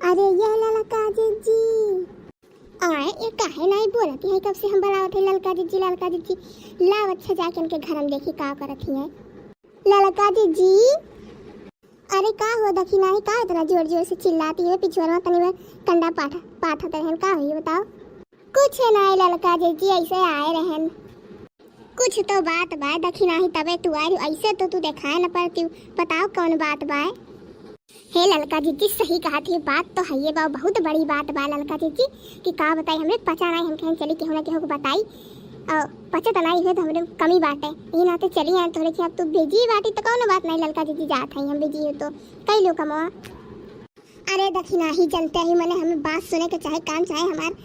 अरे ये ललका जीजी आए ये काहे नहीं बोलती है, कब से हम बुलावत है ललका जीजी ललका जीजी। लाव अच्छा जाके उनके घर में देखी का करत है ललका जीजी। अरे का हो देखी नहीं का इतना जोर जोर से चिल्लाती है, पिछुआ में तनी में कंडा पाठा रहन का हुई बताओ। कुछ नहीं ललका जीजी ऐसे आए रहन, कुछ तो बात बा देखी नहीं तबे तू आई ऐसे तो तू दिखाए न पड़ती। बताओ कौन बात बा। हे ललका जीजी सही कहा थी, बात तो है ये बा, बहुत बड़ी बात बा ललका जीजी कि का बताई हमरे पचा नहीं, हम कहीं चली केहू ना केहू को बताई और पचा तो नहीं है तो हमरे कमी बात है ये ना तो चली आए थोड़े कि अब तू भेजी बाटी तो कौन बात नहीं ललका जीजी जात है हम भेजी हो तो कई लोग कमवा। अरे दखिना ही जनते ही मैंने हमें बात सुने के चाहे काम चाहे हमार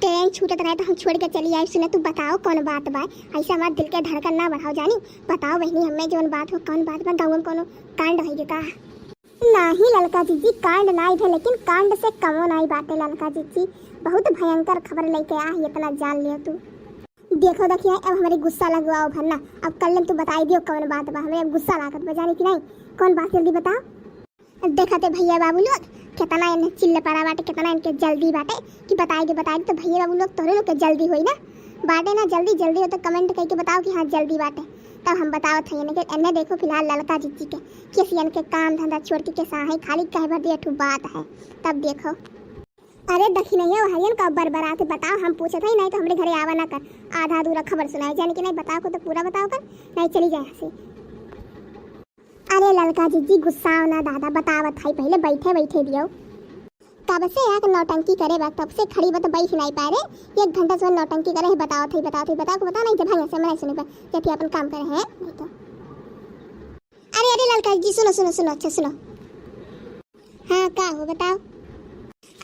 ट्रेन छूटत रहे तो हम छोड़ के चली आई सुने। तू बताओ कौन बात बा, ऐसा हमारे दिल के धड़कन ना बढ़ाओ जानी। बताओ बहनी हमें जो बात हो कौन बात बा, गाँव में कोनो कांड है का। नहीं ललका जीजी कांड नहीं थे, लेकिन कांड से कमो नहीं बाटे ललका जीजी, बहुत भयंकर खबर लेके आ इतना जान लियो तू। देखो देखिए अब हमारी गुस्सा लगवाओ भरना, अब कल तू बताई दियो कौन बात बा, हमें अब गुस्सा लागत बजाने की नहीं कौन बात जल्दी बताओ। देखते भैया बाबू लोग कितना इन्हें चिल्ला पड़ा बाटे, कितना इनके जल्दी बाटे कि बताएगी तो भैया बाबू लोग तोरे लोग के जल्दी हुई ना बाटे ना, जल्दी जल्दी हो तो कमेंट करके बताओ कि हाँ जल्दी बाटे तब हम बताओ थे। इन्हें देखो फिलहाल ललका जीजी के किसी के काम धंधा छोड़ के साहे खाली कह भर दिया ठू बात है तब देखो। अरे दखी नहीं है भाइयन का बरबराते बताओ, हम पूछे थे नहीं तो हमारे घरे आवा ना कर, आधा अधूरा खबर सुनाई जाने की नहीं, बताओ को तो पूरा बताओ कर नहीं चली जाए हंसी। अरे ललका जीजी गुस्सा ना दादा बतावत है, पहले बैठे बैठे दियो तब से यहाँ नौटंकी करे बा, तब से खड़ी बत बैठ नहीं पा रहे 1 घंटा से नौटंकी करे बताओ थे बताओ नहीं जब भाई से मैं सुने पर जब अपन काम करे हैं नहीं तो। अरे अरे ललका जी सुनो सुनो सुनो अच्छा सुनो। हाँ का हो बताओ।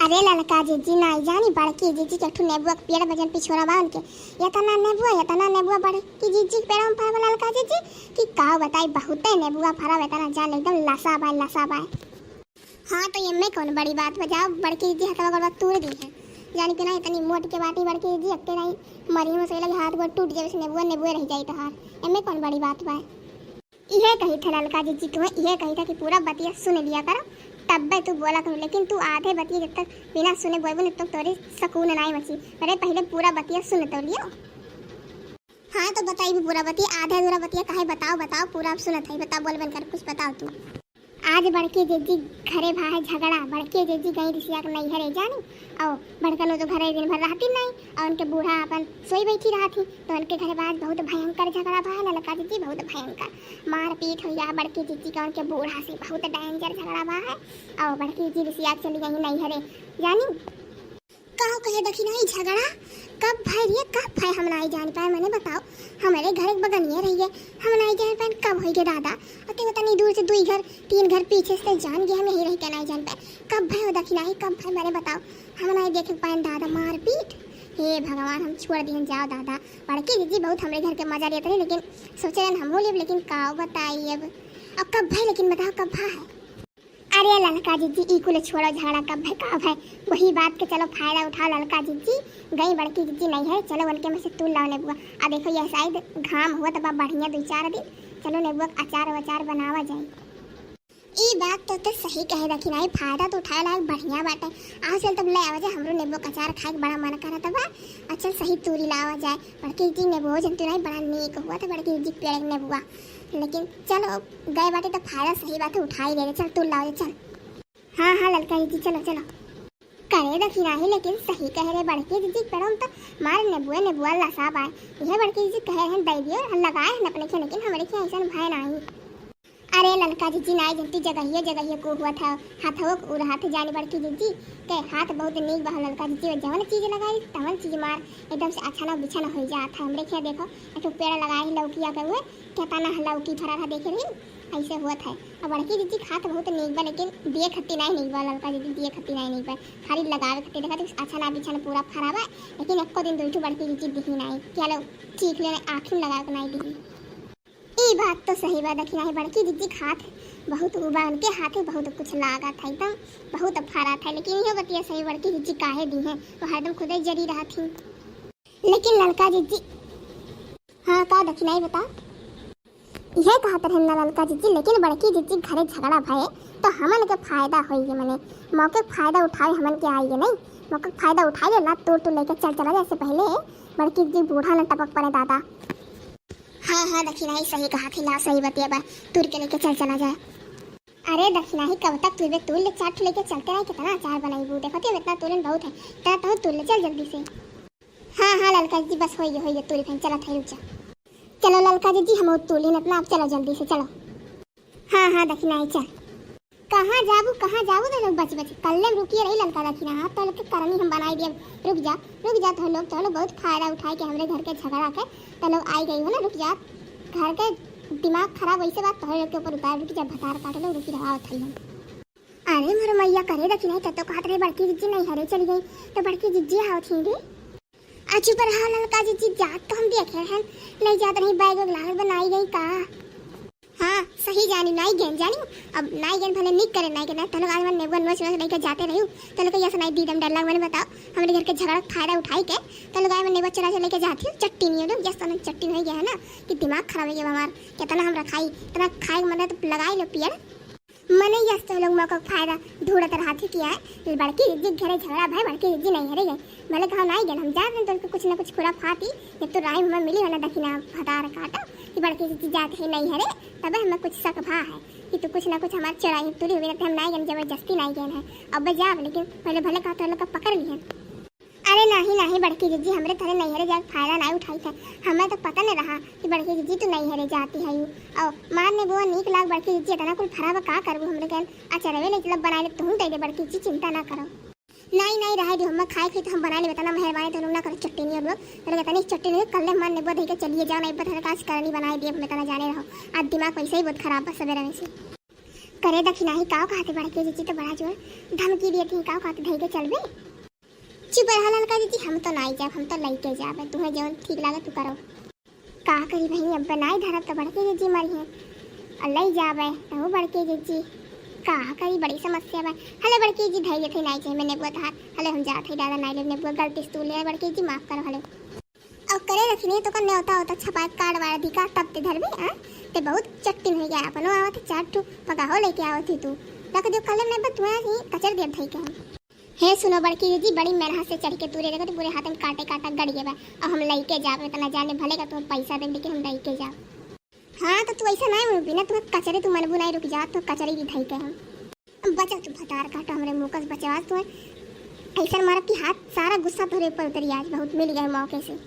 अरे ललका जीजी नहीं जानी बड़की जीजी के नेबुआ के पेड़ बजन पिछोरा बा उनके यतना नेबुआ बड़की जीजी के पेड़ में फरा ललका जीजी कि का बताई बहुत नेबुआ फरा इतना जान एकदम लसा बा। हाँ तो ये में कौन बड़ी बात बजाओ, बड़की दीदी हथवा गोड़ तोड़ दी है जानी कि नहीं इतनी मोट के बाटी बड़की दीदी अक्के नहीं मरी में सही लगे हाथ गोड़ टूट जाए नेबुआ रह जाए तो हार एमे कौन बड़ी बात बा। यह कही था ललका जीजी तुम्हें यह कही था कि पूरा बतिया सुन लिया करो तब तू बोला करो, लेकिन तू आधे बतिया जब तक बिना सुने बोल तब तोरी सुकून नहीं मची। अरे पहले पूरा बतिया सुन तो लियो। हाँ तो बताई भी पूरा बतिया, आधा अधूरा बतिया काहे बताओ पूरा आप सुनत है बताओ बोल बन कर कुछ बताओ तू। आज बड़की जीजी घरे भाई झगड़ा, बड़की जीजी गई रिसिया के नहीं घरे जानी और बड़कन तो घरे दिन भर रहती नहीं और उनके बूढ़ा अपन सोई बैठी रहा थी तो उनके घरे बाद बहुत भयंकर झगड़ा भा ललका जीजी, बहुत भयंकर मारपीट हो गया बड़की जीजी का उनके बूढ़ा से, बहुत डेंजर झगड़ा भा है और बड़की जीजी रिसिया चली गई नहीं घरे जानी कहो कहे देखी नहीं झगड़ा कब भाई हम नहीं जान पाए। मैंने बताओ हमारे घर एक बगनिया रही है हम नहीं जान पाए कब होगी दादा अति इतनी दूर से 2 घर 3 घर पीछे से जान गया हम यही रह के नहीं जान पाए कब भाई हो देखी नहीं कब भाई। मैंने बताओ हम नहीं देख पाए दादा मारपीट, हे भगवान हम छोड़ दिए जाओ दादा। बड़की दीदी बहुत हमारे घर के मजा लेते रहे लेकिन सोचे हम हो लेकिन का बताइए अब कब भाई, लेकिन बताओ कब भा है। अरे ललका जीजी इकुल छोड़ो झगड़ा कब है वही बात के चलो फायदा उठाओ ललका जीजी गई बड़की जीजी नहीं है चलो उनके में से तू लाओ नेबुआ। अब देखो यह शायद घाम हुआ तब बढ़िया 2-4 दिन चलो नेबुआ अचार बनावा जाए। ई बात तो सही कहे रखी नहीं फायदा तो उठाए लायक बढ़िया बात है। आज चल तब ले आवा जाए हमरो नेबुआ अचार खाए बड़ा मन करा तब अच्छा सही तूरी लावा जाए। बड़की जीजी नेबुआ जंतु नहीं बड़ा नीक हुआ था बड़की जीजी पेड़ नेबुआ, लेकिन चलो गए बाटे तो फायदा सही बात है उठा ही ले चल तू लाओ चल। हाँ ललका जीजी चलो करे रखी नहीं लेकिन सही कह रहे बड़की जीजी पेड़ों तो मार नेबुआ लसा पाए यह बड़की जीजी कह रहे हैं दे दियो लगाए हैं अपने के, लेकिन हमारे के ऐसा भाई नहीं। अरे ललका जीजी नहीं जनती जगह को हुआ था हाथों उड़ हाथ जाने बड़की जीजी के हाथ बहुत नीक बा ललका जीजी जवन चीज लगाई तवन चीज मार एकदम से अच्छा ना बिछाना हो जाता है। हमरे क्या देखो एक पेड़ लगाए लौकिया के हुए केतना लौकी फरा था देखे रही ऐसे हुआ था। और बड़की जीजी खात बहुत नीक बा लेकिन दिए खत्ती नहीं बा ललका जीजी दिए खत्ती नहीं बा खाली लगावे खत्ती देखा तो अच्छा ना बिछाना पूरा फरा बा, लेकिन एको दिन 2 बड़की जीजी दिखी नहीं चलो चीख लेने आँखी लगा के नहीं दिखी। ये बात तो सही बात देखी नहीं बड़की जीजी खात बहुत उबा उनके हाथे बहुत कुछ लागा था एकदम बहुत फरा था, लेकिन ये बतिया सही बड़की जीजी काहे दी है वो हरदम खुद ही जरी रहा थी। लेकिन ललका जीजी हाँ का देखी नहीं बता यह कहा था ललका जीजी, लेकिन बड़की जीजी घरे झगड़ा भये तो हमन के फायदा होइए, मने मौके का फायदा उठाए हमन के आइए नहीं, मौके का फायदा उठाए ला तोड़ लेके चल चला जाए। पहले बड़की जी बूढ़ा न टपक पड़े दादा। हाँ दक्षिणा ही सही कहा थी, ला सही बतिया बा, तुर के लेके चल चला जाए। अरे दक्षिणा ही कब तक तुरबे, तुर ले चाट लेके चलते रहे, कितना अचार बनाई बू, देखो तो इतना तुरन बहुत है, तेरा तो तुर ले चल जल्दी से। हाँ ललका जी बस होइए तुरी फैन चला था, रुक जा। चलो ललका जी हम तुली न अपना, आप चलो जल्दी से चलो। हाँ दक्षिणा ही चल। कहाँ जाबू तो लोग बच कल्ले रुकिए रही ललका दक्षिणा, हाथ तो लोग के करनी हम बनाई दिए। रुक जा तो लोग बहुत फायदा उठाए के हमरे घर के झगड़ा के तो लोग आई गई हो ना, रुक जा, घर के दिमाग खराब वैसे बात तो लोग के ऊपर उतार, रुक जा भतार काट लो, रुकी रहा थी हम। अरे मोर मैया करे दक्षिणा तो कहत रहे बड़की जिज्जी नहीं हरे चली गई, तो बड़की जिज्जी आओ थी रे। अच्छी पर हाँ ललका जिज्जी जात तो हम देखे हैं, ले जात नहीं बैग ग्लास बनाई गई का। हाँ सही जानी नाई गेन जानी, अब नाई गेन भले निक करे नाई के ना, तो लोग आज मन नेबन नोच लेके जाते रही, तो लोग ये सुनाई दीदम डर लग। मैंने बताओ हमारे घर के झगड़ा फायदा उठाई के तो लोग आज मन नेबन चला लेके जाती हूँ, चट्टी नहीं हो जैसा चट्टी हो गया है ना कि दिमाग खराब हो गया हमार, कितना हम रखाई इतना खाए मन तो लगाई लो पियर मने यस तो लोग मौका फायदा ढूंढत रहती किया है। बड़की जिज्जी घरे झगड़ा भाई, बड़की जिज्जी नहीं हरे गए, भले कहा नहीं गए हम जाते तो कुछ ना कुछ खुरा फाती, जब तो राय हमें मिली वाला दक्षिणा भतार काटा कि बड़की जिज्जी जाते ही नहीं हरे, तब हमें कुछ शक भा है कि तू कुछ ना कुछ हमारे चढ़ाई तुरी हुई हम नहीं गए, जबरदस्ती नहीं गए हैं। अब जा लेकिन पहले भले कहा तो लोग पकड़ लिए। अरे नहीं बड़की जिज्जी हमरे थरे नहीं हरे जा फायदा नहीं उठाई था, हमें तो पता नहीं रहा कि बड़की जिज्जी तो नहीं हरे जाती है। और मारने वो नीक लाग बड़की जिज्जी इतना कुल खराब का करबो हमरे कहन अच्छा रवे नहीं मतलब बनाए ले तुम दे दे बड़की जिज्जी चिंता ना करो। नहीं रहा जो हम खाए थे तो हम बना ले, बताना मेहरबानी तो ना करो, चट्टी नहीं लोग तेरे कहता नहीं चट्टी नहीं कल मन ने बोध के चलिए जाओ, नहीं बता काज करनी बनाई दिए मैं तना जाने रहो, आज दिमाग वैसे ही बहुत खराब बस सवेरे में से करे दक्षिणा ही काव खाते बड़की जिज्जी तो बड़ा जोर धमकी दिए थी काव खाते धई के चलबे। चुप रहा ललका जी हम तो नहीं जाब, हम तो लेके जाब, तुम्हें जो ठीक लगे तू करो। का करी भाई अब बनाई धरत तो बड़की जिज्जी मरी है और ले जाबे तो बड़की जिज्जी का करी बड़ी समस्या बा। हले बड़की जी धैर्य थे नहीं चाहिए मैंने बुआ हाथ हले हम जाते दादा नहीं लेने बुआ गलती से तू ले बड़की जी माफ करो हले और करे रखनी तो करने होता छपात कार्ड वाला दिखा तब ते धरबे। हां ते बहुत चट्टी हो गया अपनो आवत चाट टू पका हो लेके आवत थी तू लक जो कलम ने बतुआ ही कचर दे थई के हे सुनो बड़की जी बड़ी मेहनत से चढ़ के तूरे देखो तो पूरे हाथ में काटा गड़ गया और हम लेके जावे तना जाने भले का तुम पैसा दे लेकिन हम लेके जा। हाँ तो तू ऐसा नहीं मुड़ बिना तुम्हें कचरे तू मन बुनाई रुक जा तो कचरे भी धई के हम बचा तू भतार काटा हमरे मुकस बचवा तू ऐसा मारा कि हाथ सारा गुस्सा तोरे ऊपर उतरी आज बहुत मिल गया मौके से।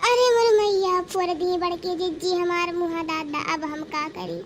अरे मोर मैया पूरा दिए बड़के जी हमार मुहा दादा अब हम का करी।